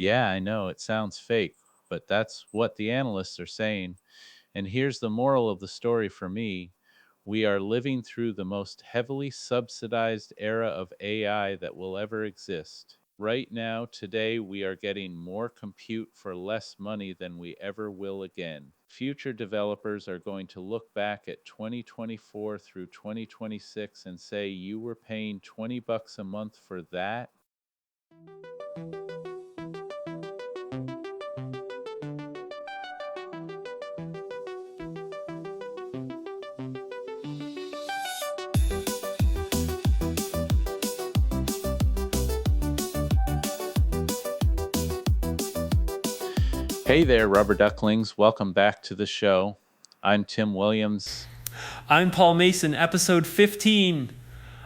Yeah, I know it sounds fake, but that's what the analysts are saying. And here's the moral of the story for me. We are living through the most heavily subsidized era of AI that will ever exist. Right now, today, we are getting more compute for less money than we ever will again. Future developers are going to look back at 2024 through 2026 and say, you were paying $20 a month for that? Hey there, rubber ducklings. Welcome back to the show. I'm Tim Williams. I'm Paul Mason, episode 15.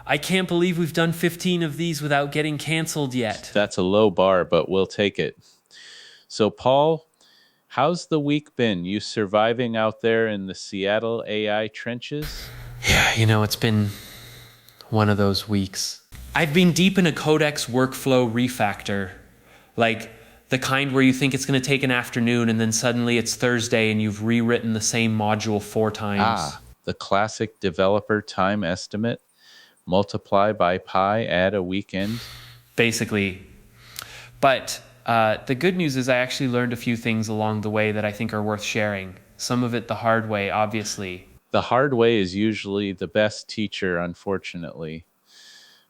I can't believe we've done 15 of these without getting canceled yet. That's a low bar, but we'll take it. So, Paul, how's the week been? You surviving out there in the Seattle AI trenches? Yeah, it's been one of those weeks. I've been deep in a Codex workflow refactor. Like the kind where you think it's going to take an afternoon and then suddenly it's Thursday and you've rewritten the same module 4 times. The classic developer time estimate. Multiply by pi, add a weekend. Basically. But the good news is I actually learned a few things along the way that I think are worth sharing. Some of it the hard way, obviously. The hard way is usually the best teacher, unfortunately.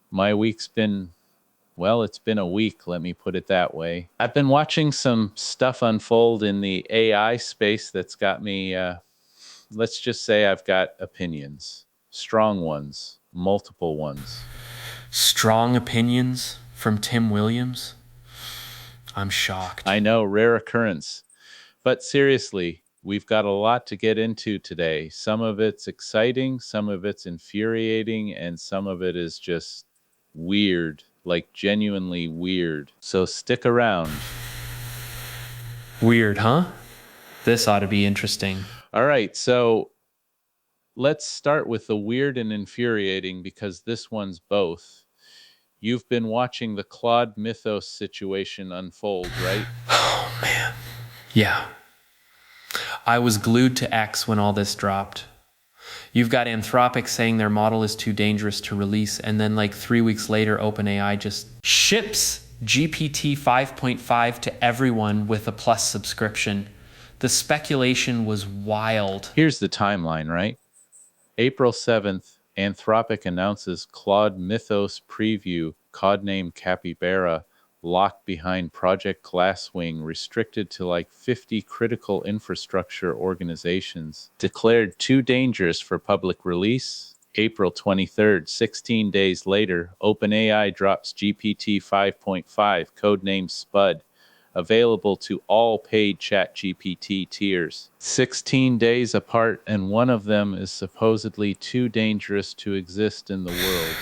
My week's been, well, it's been a week, let me put it that way. I've been watching some stuff unfold in the AI space that's got me, let's just say I've got opinions. Strong ones, multiple ones. Strong opinions from Tim Williams? I'm shocked. I know, rare occurrence. But seriously, we've got a lot to get into today. Some of it's exciting, some of it's infuriating, and some of it is just weird, like genuinely weird. So stick around. Weird, huh? This ought to be interesting. All right, so let's start with the weird and infuriating because this one's both. You've been watching the Claude Mythos situation unfold, right? Oh, man. Yeah. I was glued to X when all this dropped. You've got Anthropic saying their model is too dangerous to release, and then like 3 weeks later, OpenAI just ships GPT 5.5 to everyone with a Plus subscription. The speculation was wild. Here's the timeline, right? April 7th, Anthropic announces Claude Mythos preview, codename Capybara, locked behind Project Glasswing, restricted to like 50 critical infrastructure organizations. Declared too dangerous for public release. April 23rd, 16 days later, OpenAI drops GPT 5.5, codename Spud, available to all paid ChatGPT tiers. 16 days apart, and one of them is supposedly too dangerous to exist in the world.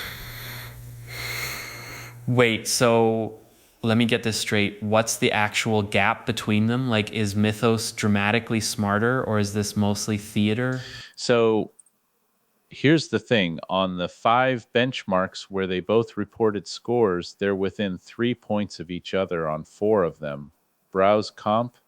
Wait, so let me get this straight. What's the actual gap between them? Like, is Mythos dramatically smarter, or is this mostly theater? So here's the thing. On the 5 benchmarks where they both reported scores, they're within 3 points of each other on 4 of them. Browse comp,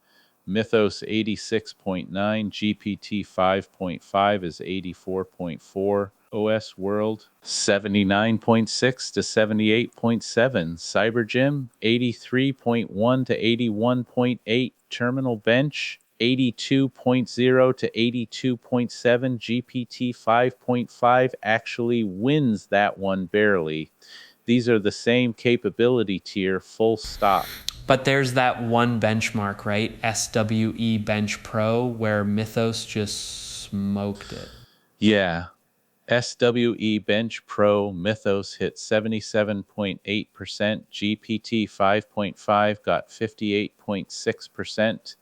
Mythos 86.9, GPT 5.5 is 84.4, OS World 79.6 to 78.7, CyberGym 83.1 to 81.8, Terminal Bench 82.0 to 82.7, GPT 5.5 actually wins that one barely. These are the same capability tier, full stop. But there's that one benchmark, right? SWE Bench Pro, where Mythos just smoked it. Yeah. SWE Bench Pro Mythos hit 77.8%, GPT 5.5 got 58.6%.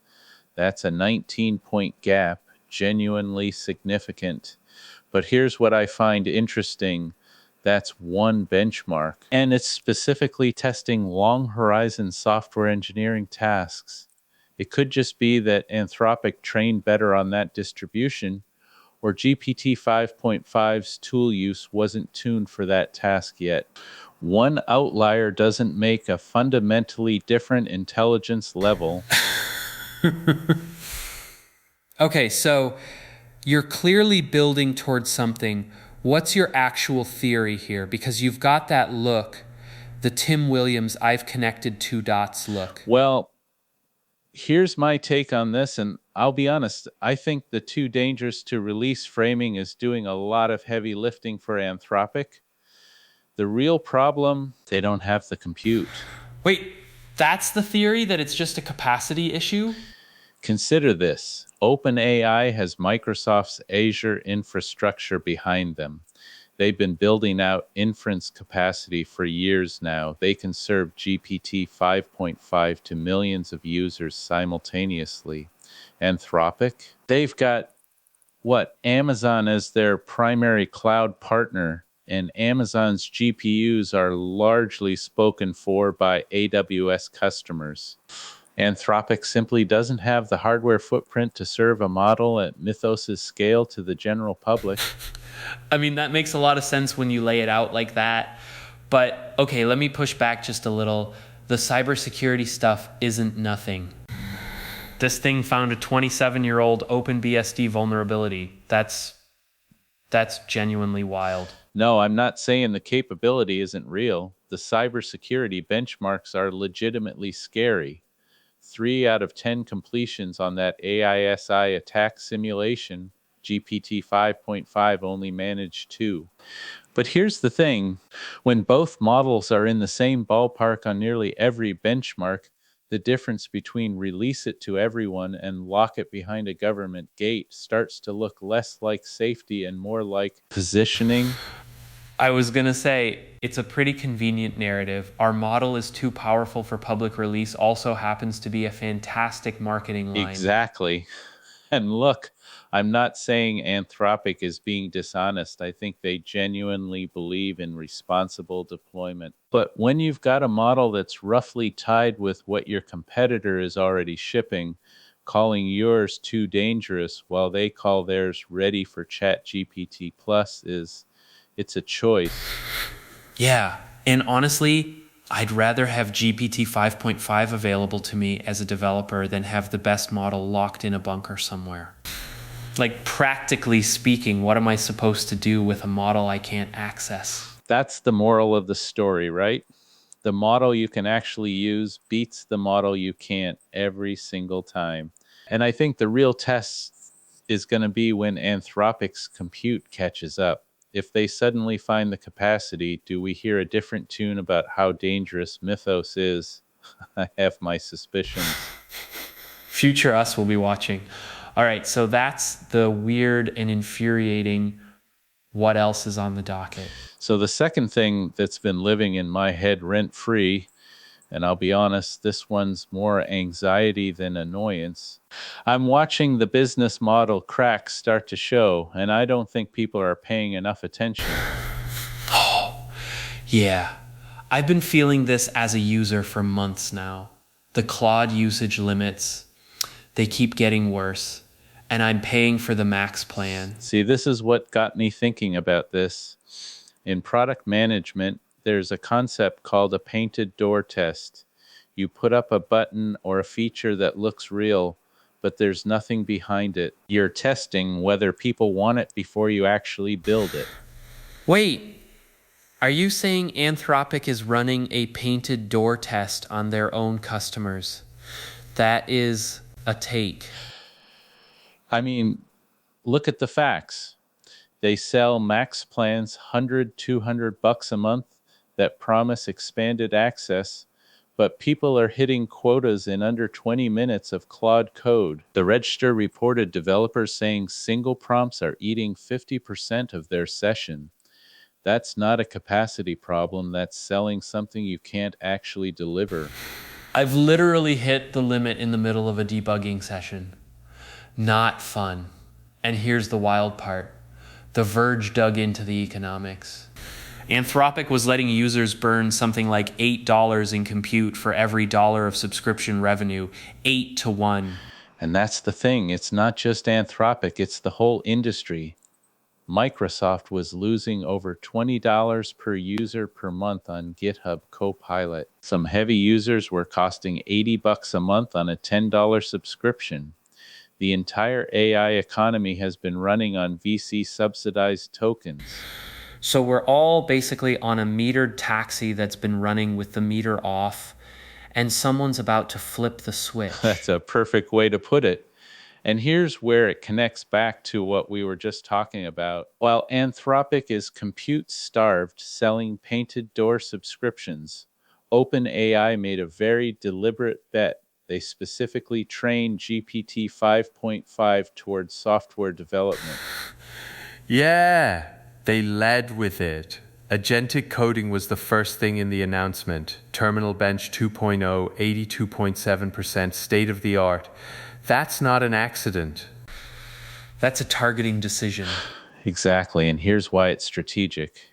That's a 19-point gap, genuinely significant. But here's what I find interesting. That's one benchmark, and it's specifically testing long horizon software engineering tasks. It could just be that Anthropic trained better on that distribution, or GPT 5.5's tool use wasn't tuned for that task yet. One outlier doesn't make a fundamentally different intelligence level. Okay, so you're clearly building towards something. What's your actual theory here? Because you've got that look, the Tim Williams, I've connected two dots look. Well, here's my take on this, and I'll be honest, I think the too dangerous to release framing is doing a lot of heavy lifting for Anthropic. The real problem, they don't have the compute. Wait, that's the theory, that it's just a capacity issue? Consider this. OpenAI has Microsoft's Azure infrastructure behind them. They've been building out inference capacity for years now. They can serve GPT 5.5 to millions of users simultaneously. Anthropic, they've got Amazon as their primary cloud partner, and Amazon's GPUs are largely spoken for by AWS customers. Anthropic simply doesn't have the hardware footprint to serve a model at Mythos' scale to the general public. I mean, that makes a lot of sense when you lay it out like that. But okay, let me push back just a little. The cybersecurity stuff isn't nothing. This thing found a 27-year-old OpenBSD vulnerability. That's genuinely wild. No, I'm not saying the capability isn't real. The cybersecurity benchmarks are legitimately scary. 3 out of 10 completions on that AISI attack simulation, GPT 5.5 only managed 2. But here's the thing, when both models are in the same ballpark on nearly every benchmark, the difference between release it to everyone and lock it behind a government gate starts to look less like safety and more like positioning. I was going to say, it's a pretty convenient narrative. Our model is too powerful for public release also happens to be a fantastic marketing line. Exactly. And look, I'm not saying Anthropic is being dishonest. I think they genuinely believe in responsible deployment. But when you've got a model that's roughly tied with what your competitor is already shipping, calling yours too dangerous while they call theirs ready for ChatGPT Plus it's a choice. Yeah, and honestly, I'd rather have GPT 5.5 available to me as a developer than have the best model locked in a bunker somewhere. Like, practically speaking, what am I supposed to do with a model I can't access? That's the moral of the story, right? The model you can actually use beats the model you can't every single time. And I think the real test is going to be when Anthropic's compute catches up. If they suddenly find the capacity, do we hear a different tune about how dangerous Mythos is? I have my suspicions. Future us will be watching. All right, so that's the weird and infuriating what else is on the docket. So the second thing that's been living in my head rent-free, and I'll be honest, this one's more anxiety than annoyance. I'm watching the business model cracks start to show, and I don't think people are paying enough attention. Yeah, I've been feeling this as a user for months now. The Claude usage limits, they keep getting worse, and I'm paying for the max plan. See, this is what got me thinking about this. In product management, there's a concept called a painted door test. You put up a button or a feature that looks real, but there's nothing behind it. You're testing whether people want it before you actually build it. Wait, are you saying Anthropic is running a painted door test on their own customers? That is a take. I mean, look at the facts. They sell max plans, $100, $200 a month that promise expanded access, but people are hitting quotas in under 20 minutes of Claude code. The Register reported developers saying single prompts are eating 50% of their session. That's not a capacity problem, that's selling something you can't actually deliver. I've literally hit the limit in the middle of a debugging session. Not fun. And here's the wild part. The Verge dug into the economics. Anthropic was letting users burn something like $8 in compute for every dollar of subscription revenue, 8 to 1. And that's the thing. It's not just Anthropic, it's the whole industry. Microsoft was losing over $20 per user per month on GitHub Copilot. Some heavy users were costing $80 a month on a $10 subscription. The entire AI economy has been running on VC-subsidized tokens. So we're all basically on a metered taxi that's been running with the meter off, and someone's about to flip the switch. That's a perfect way to put it. And here's where it connects back to what we were just talking about. While Anthropic is compute-starved, selling painted door subscriptions, OpenAI made a very deliberate bet. They specifically trained GPT 5.5 towards software development. Yeah, they led with it. Agentic coding was the first thing in the announcement. Terminal Bench 2.0, 82.7%, state of the art. That's not an accident. That's a targeting decision. Exactly, and here's why it's strategic.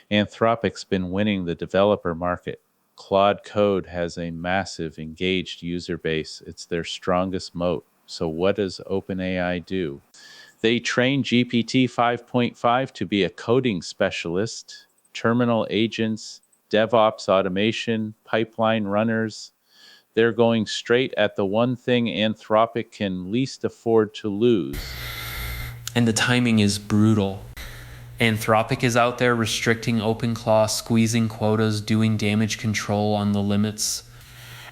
Anthropic's been winning the developer market. Claude Code has a massive, engaged user base. It's their strongest moat. So what does OpenAI do? They train GPT 5.5 to be a coding specialist, terminal agents, DevOps automation, pipeline runners. They're going straight at the one thing Anthropic can least afford to lose. And the timing is brutal. Anthropic is out there restricting OpenClaw, squeezing quotas, doing damage control on the limits.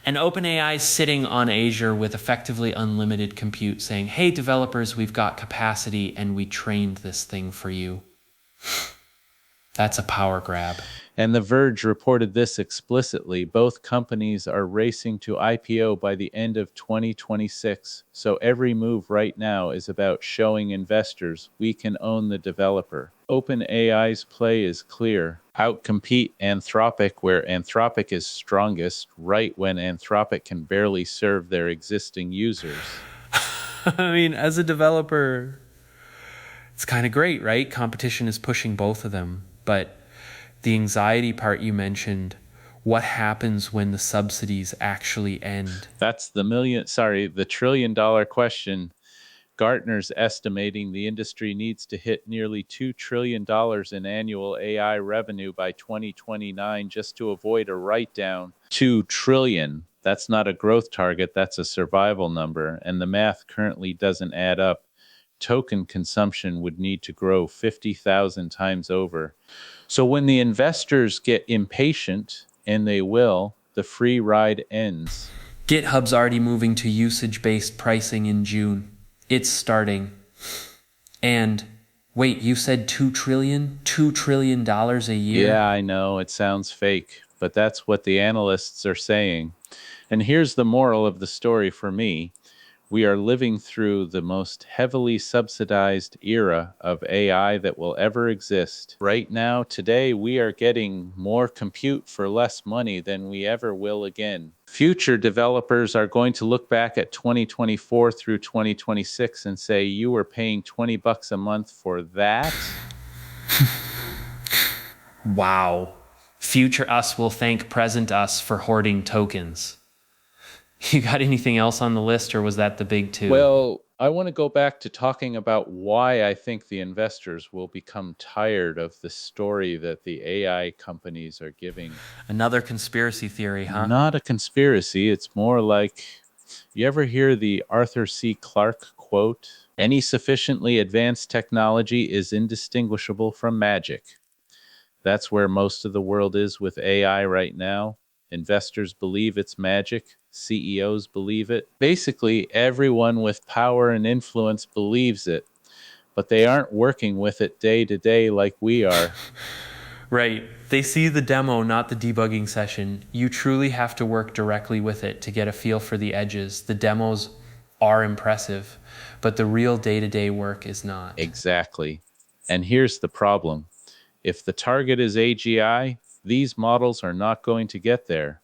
And OpenAI is sitting on Azure with effectively unlimited compute saying, hey, developers, we've got capacity and we trained this thing for you. That's a power grab. And The Verge reported this explicitly. Both companies are racing to IPO by the end of 2026. So every move right now is about showing investors we can own the developer. OpenAI's play is clear. Outcompete Anthropic where Anthropic is strongest, right when Anthropic can barely serve their existing users. I mean, as a developer, it's kind of great, right? Competition is pushing both of them. But the anxiety part you mentioned, what happens when the subsidies actually end? That's the trillion-dollar question. Gartner's estimating the industry needs to hit nearly $2 trillion in annual AI revenue by 2029 just to avoid a write-down. $2 trillion. That's not a growth target, that's a survival number, and the math currently doesn't add up. Token consumption would need to grow 50,000 times over. So when the investors get impatient, and they will, the free ride ends. GitHub's already moving to usage-based pricing in June. It's starting. And wait, you said $2 trillion? $2 trillion a year? Yeah, I know, it sounds fake, but that's what the analysts are saying. And here's the moral of the story for me. We are living through the most heavily subsidized era of AI that will ever exist. Right now, today, we are getting more compute for less money than we ever will again. Future developers are going to look back at 2024 through 2026 and say, you were paying $20 a month for that? Wow. Future us will thank present us for hoarding tokens. You got anything else on the list, or was that the big two? Well, I want to go back to talking about why I think the investors will become tired of the story that the AI companies are giving. Another conspiracy theory, huh? Not a conspiracy. It's more like, you ever hear the Arthur C. Clarke quote? Any sufficiently advanced technology is indistinguishable from magic. That's where most of the world is with AI right now. Investors believe it's magic. CEOs believe it. Basically, everyone with power and influence believes it, but they aren't working with it day to day like we are. Right. They see the demo, not the debugging session. You truly have to work directly with it to get a feel for the edges. The demos are impressive, but the real day-to-day work is not. Exactly. And here's the problem. If the target is AGI, these models are not going to get there.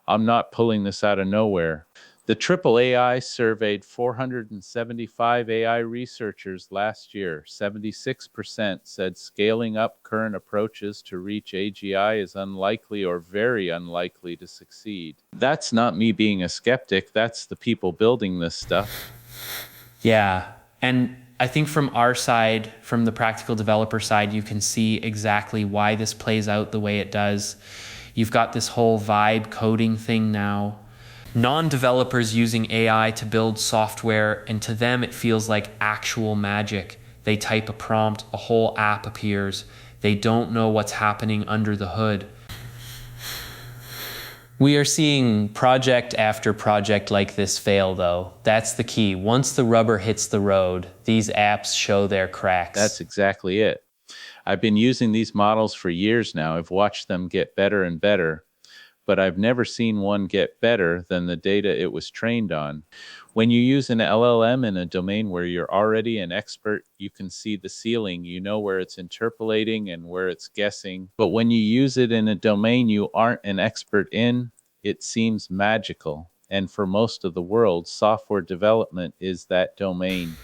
I'm not pulling this out of nowhere. The AAAI surveyed 475 AI researchers last year. 76% said scaling up current approaches to reach AGI is unlikely or very unlikely to succeed. That's not me being a skeptic. That's the people building this stuff. Yeah. And I think from our side, from the practical developer side, you can see exactly why this plays out the way it does. You've got this whole vibe coding thing now. Non-developers using AI to build software, and to them it feels like actual magic. They type a prompt, a whole app appears. They don't know what's happening under the hood. We are seeing project after project like this fail, though. That's the key. Once the rubber hits the road, these apps show their cracks. That's exactly it. I've been using these models for years now. I've watched them get better and better, but I've never seen one get better than the data it was trained on. When you use an LLM in a domain where you're already an expert, you can see the ceiling, you know where it's interpolating and where it's guessing. But when you use it in a domain you aren't an expert in, it seems magical. And for most of the world, software development is that domain.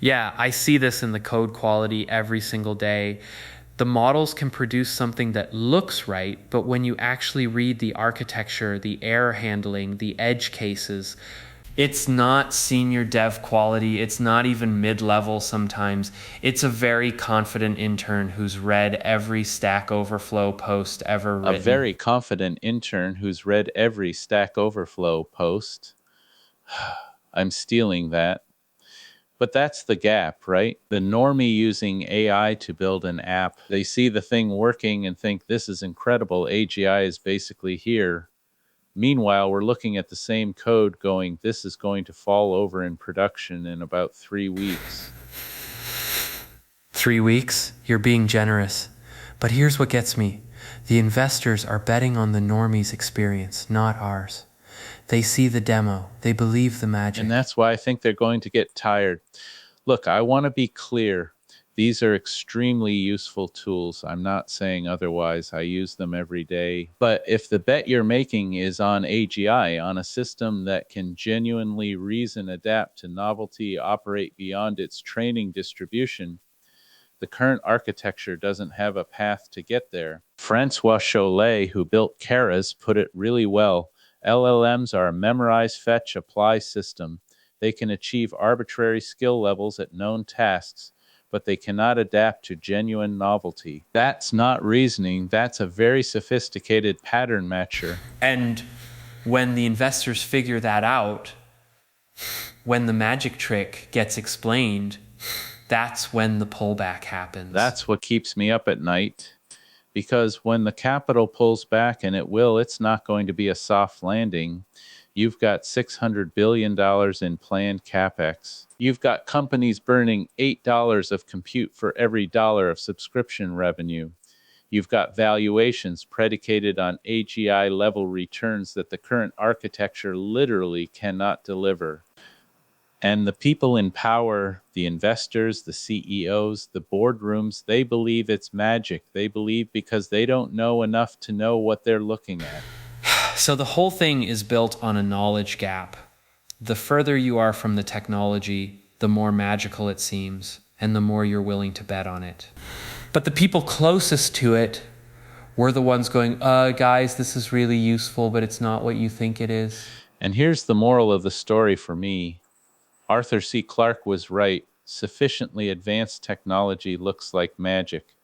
Yeah, I see this in the code quality every single day. The models can produce something that looks right, but when you actually read the architecture, the error handling, the edge cases, it's not senior dev quality. It's not even mid-level sometimes. It's a very confident intern who's read every Stack Overflow post ever written. A very confident intern who's read every Stack Overflow post. I'm stealing that. But that's the gap, right? The normie using AI to build an app, they see the thing working and think this is incredible. AGI is basically here. Meanwhile, we're looking at the same code going, this is going to fall over in production in about 3 weeks. 3 weeks? You're being generous. But here's what gets me. The investors are betting on the normies' experience, not ours. They see the demo. They believe the magic. And that's why I think they're going to get tired. Look, I want to be clear. These are extremely useful tools. I'm not saying otherwise. I use them every day. But if the bet you're making is on AGI, on a system that can genuinely reason, adapt to novelty, operate beyond its training distribution, the current architecture doesn't have a path to get there. Francois Cholet, who built Keras, put it really well. LLMs are a memorize, fetch, apply system. They can achieve arbitrary skill levels at known tasks, but they cannot adapt to genuine novelty. That's not reasoning. That's a very sophisticated pattern matcher. And when the investors figure that out, when the magic trick gets explained, that's when the pullback happens. That's what keeps me up at night. Because when the capital pulls back, and it will, it's not going to be a soft landing. You've got $600 billion in planned CapEx. You've got companies burning $8 of compute for every dollar of subscription revenue. You've got valuations predicated on AGI level returns that the current architecture literally cannot deliver. And the people in power, the investors, the CEOs, the boardrooms, they believe it's magic. They believe because they don't know enough to know what they're looking at. So the whole thing is built on a knowledge gap. The further you are from the technology, the more magical it seems, and the more you're willing to bet on it. But the people closest to it were the ones going, guys, this is really useful, but it's not what you think it is. And here's the moral of the story for me. Arthur C. Clarke was right. Sufficiently advanced technology looks like magic.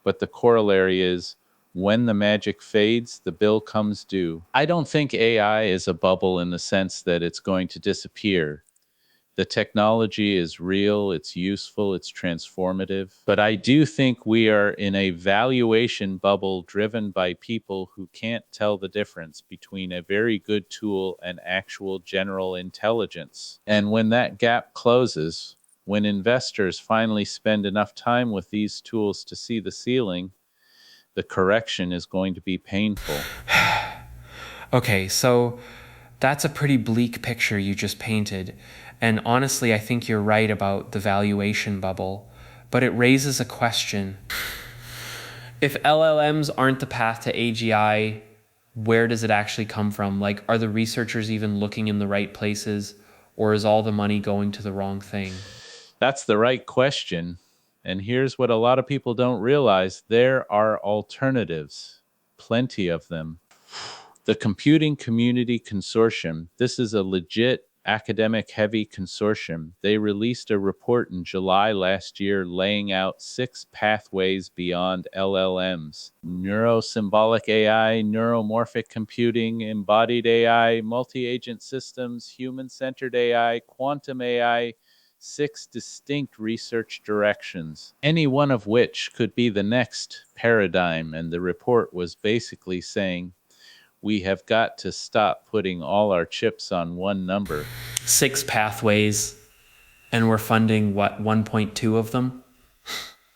But the corollary is, when the magic fades, the bill comes due. I don't think AI is a bubble in the sense that it's going to disappear. The technology is real, it's useful, it's transformative. But I do think we are in a valuation bubble driven by people who can't tell the difference between a very good tool and actual general intelligence. And when that gap closes, when investors finally spend enough time with these tools to see the ceiling, the correction is going to be painful. Okay, so that's a pretty bleak picture you just painted. And honestly, I think you're right about the valuation bubble, but it raises a question. If LLMs aren't the path to AGI, where does it actually come from? Like, are the researchers even looking in the right places, or is all the money going to the wrong thing? That's the right question. And here's what a lot of people don't realize. There are alternatives, plenty of them. The Computing Community Consortium, this is a legit academic-heavy consortium. They released a report in July last year laying out 6 pathways beyond LLMs: neurosymbolic AI, neuromorphic computing, embodied AI, multi-agent systems, human-centered AI, quantum AI, 6 distinct research directions, any one of which could be the next paradigm. And the report was basically saying, we have got to stop putting all our chips on one number. 6 pathways, and we're funding, what, 1.2 of them?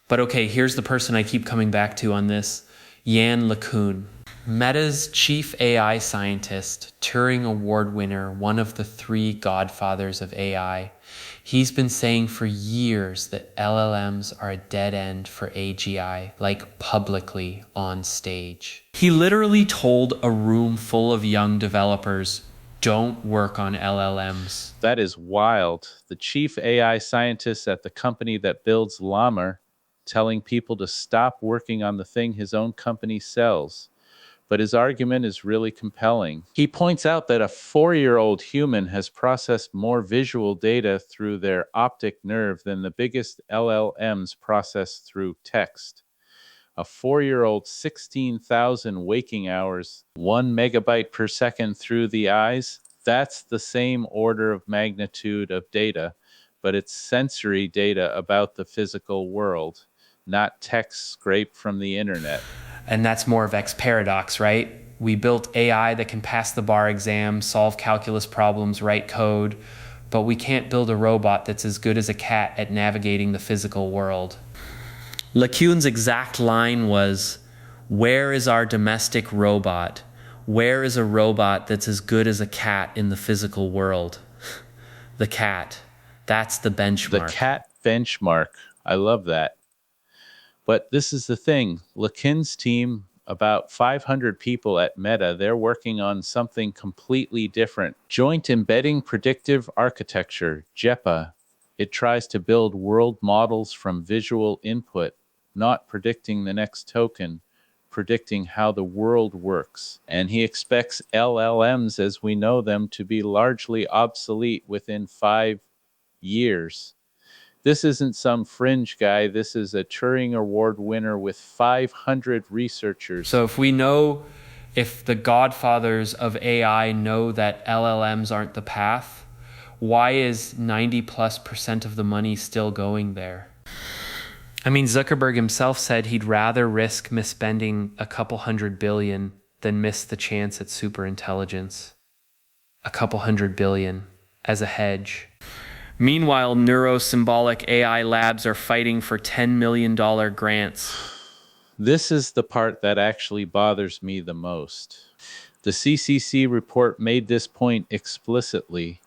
But okay, here's the person I keep coming back to on this. Yann LeCun, Meta's chief AI scientist, Turing Award winner, one of the 3 godfathers of AI. He's been saying for years that LLMs are a dead end for AGI, like publicly on stage. He literally told a room full of young developers, don't work on LLMs. That is wild. The chief AI scientist at the company that builds Llama telling people to stop working on the thing his own company sells. But his argument is really compelling. He points out that a 4-year-old human has processed more visual data through their optic nerve than the biggest LLMs process through text. A 4-year-old 16,000 waking hours, 1 megabyte per second through the eyes. That's the same order of magnitude of data, but it's sensory data about the physical world, not text scraped from the internet. And that's more of X paradox, right? We built AI that can pass the bar exam, solve calculus problems, write code, but we can't build a robot that's as good as a cat at navigating the physical world. LeCun's exact line was, where is our domestic robot? Where is a robot that's as good as a cat in the physical world? The cat. That's the benchmark. The cat benchmark. I love that. But this is the thing. LeCun's team, about 500 people at Meta, they're working on something completely different. Joint Embedding Predictive Architecture, JEPA. It tries to build world models from visual input, not predicting the next token, predicting how the world works. And he expects LLMs as we know them to be largely obsolete within 5 years. This isn't some fringe guy. This is a Turing Award winner with 500 researchers. So if the godfathers of AI know that LLMs aren't the path, why is 90+% of the money still going there? I mean, Zuckerberg himself said he'd rather risk misspending a couple $100 billion than miss the chance at superintelligence. A couple $100 billion as a hedge. Meanwhile, neurosymbolic AI labs are fighting for $10 million grants. This is the part that actually bothers me the most. The CCC report made this point explicitly.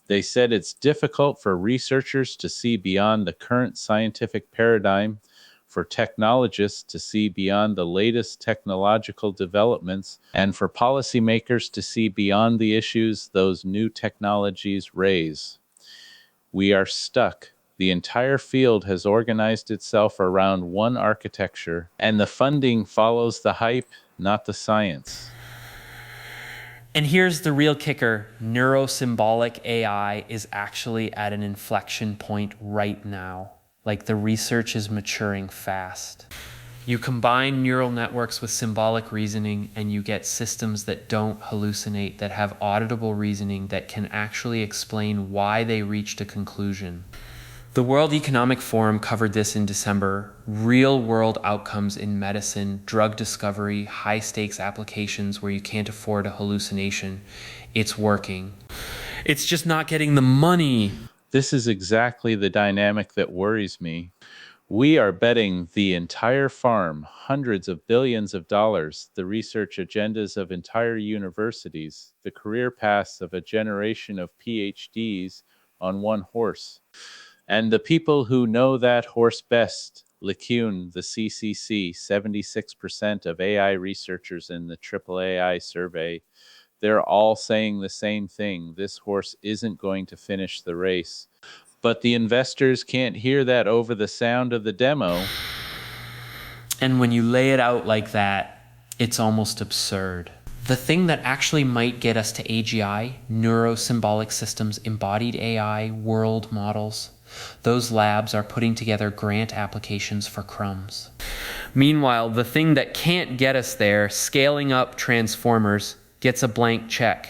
They said it's difficult for researchers to see beyond the current scientific paradigm, for technologists to see beyond the latest technological developments, and for policymakers to see beyond the issues those new technologies raise. We are stuck. The entire field has organized itself around one architecture, and the funding follows the hype, not the science. And here's the real kicker. Neurosymbolic AI is actually at an inflection point right now. Like, the research is maturing fast. You combine neural networks with symbolic reasoning and you get systems that don't hallucinate, that have auditable reasoning, that can actually explain why they reached a conclusion. The World Economic Forum covered this in December. Real-world outcomes in medicine, drug discovery, high-stakes applications where you can't afford a hallucination. It's working. It's just not getting the money. This is exactly the dynamic that worries me. We are betting the entire farm, hundreds of billions of dollars, the research agendas of entire universities, the career paths of a generation of PhDs on one horse. And the people who know that horse best, LeCun, the CCC, 76% of AI researchers in the AAAI survey, they're all saying the same thing. This horse isn't going to finish the race. But the investors can't hear that over the sound of the demo. And when you lay it out like that, it's almost absurd. The thing that actually might get us to AGI, neurosymbolic systems, embodied AI, world models, those labs are putting together grant applications for crumbs. Meanwhile, the thing that can't get us there, scaling up transformers, gets a blank check.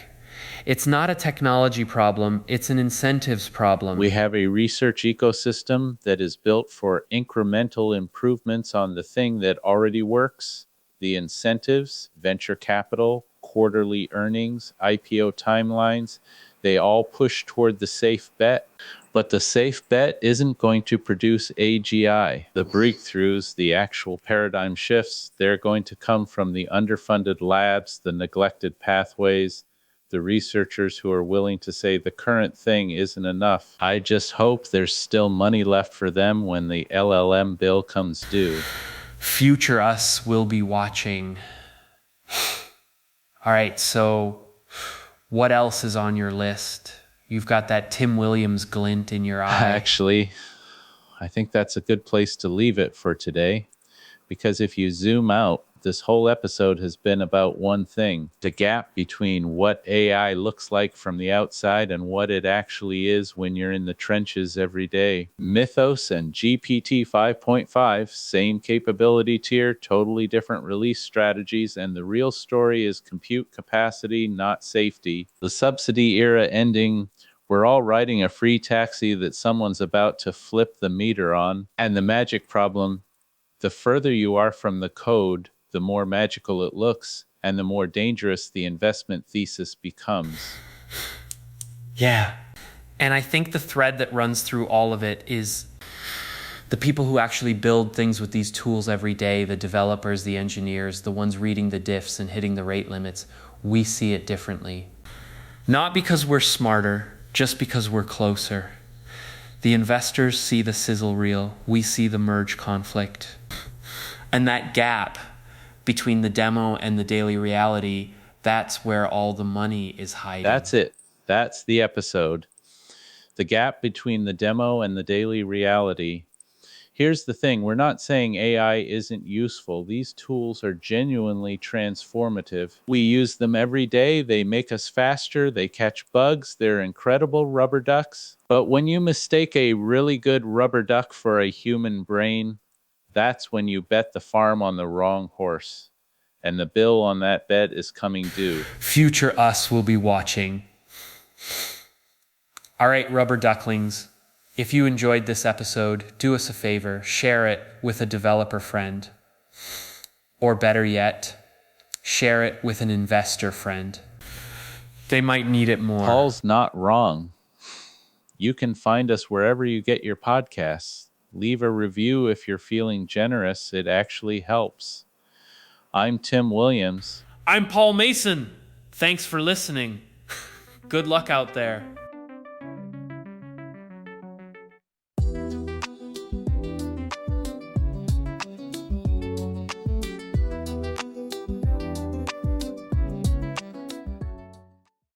It's not a technology problem, it's an incentives problem. We have a research ecosystem that is built for incremental improvements on the thing that already works. The incentives, venture capital, quarterly earnings, IPO timelines, they all push toward the safe bet. But the safe bet isn't going to produce AGI. The breakthroughs, the actual paradigm shifts, they're going to come from the underfunded labs, the neglected pathways, the researchers who are willing to say the current thing isn't enough. I just hope there's still money left for them when the LLM bill comes due. Future us will be watching. All right, so what else is on your list? You've got that Tim Williams glint in your eye. Actually, I think that's a good place to leave it for today, because if you zoom out, this whole episode has been about one thing: the gap between what AI looks like from the outside and what it actually is when you're in the trenches every day. Mythos and GPT 5.5, same capability tier, totally different release strategies, and the real story is compute capacity, not safety. The subsidy era ending. We're all riding a free taxi that someone's about to flip the meter on. And the magic problem: the further you are from the code, the more magical it looks, and the more dangerous the investment thesis becomes. Yeah. And I think the thread that runs through all of it is the people who actually build things with these tools every day, the developers, the engineers, the ones reading the diffs and hitting the rate limits, we see it differently. Not because we're smarter, just because we're closer. The investors see the sizzle reel, we see the merge conflict. And that gap between the demo and the daily reality, that's where all the money is hiding. That's it. That's the episode. The gap between the demo and the daily reality. Here's the thing. We're not saying AI isn't useful. These tools are genuinely transformative. We use them every day. They make us faster. They catch bugs. They're incredible rubber ducks. But when you mistake a really good rubber duck for a human brain, that's when you bet the farm on the wrong horse. And the bill on that bet is coming due. Future us will be watching. All right, rubber ducklings. If you enjoyed this episode, do us a favor, share it with a developer friend. Or better yet, share it with an investor friend. They might need it more. Paul's not wrong. You can find us wherever you get your podcasts. Leave a review if you're feeling generous. It actually helps. I'm Tim Williams. I'm Paul Mason. Thanks for listening. Good luck out there.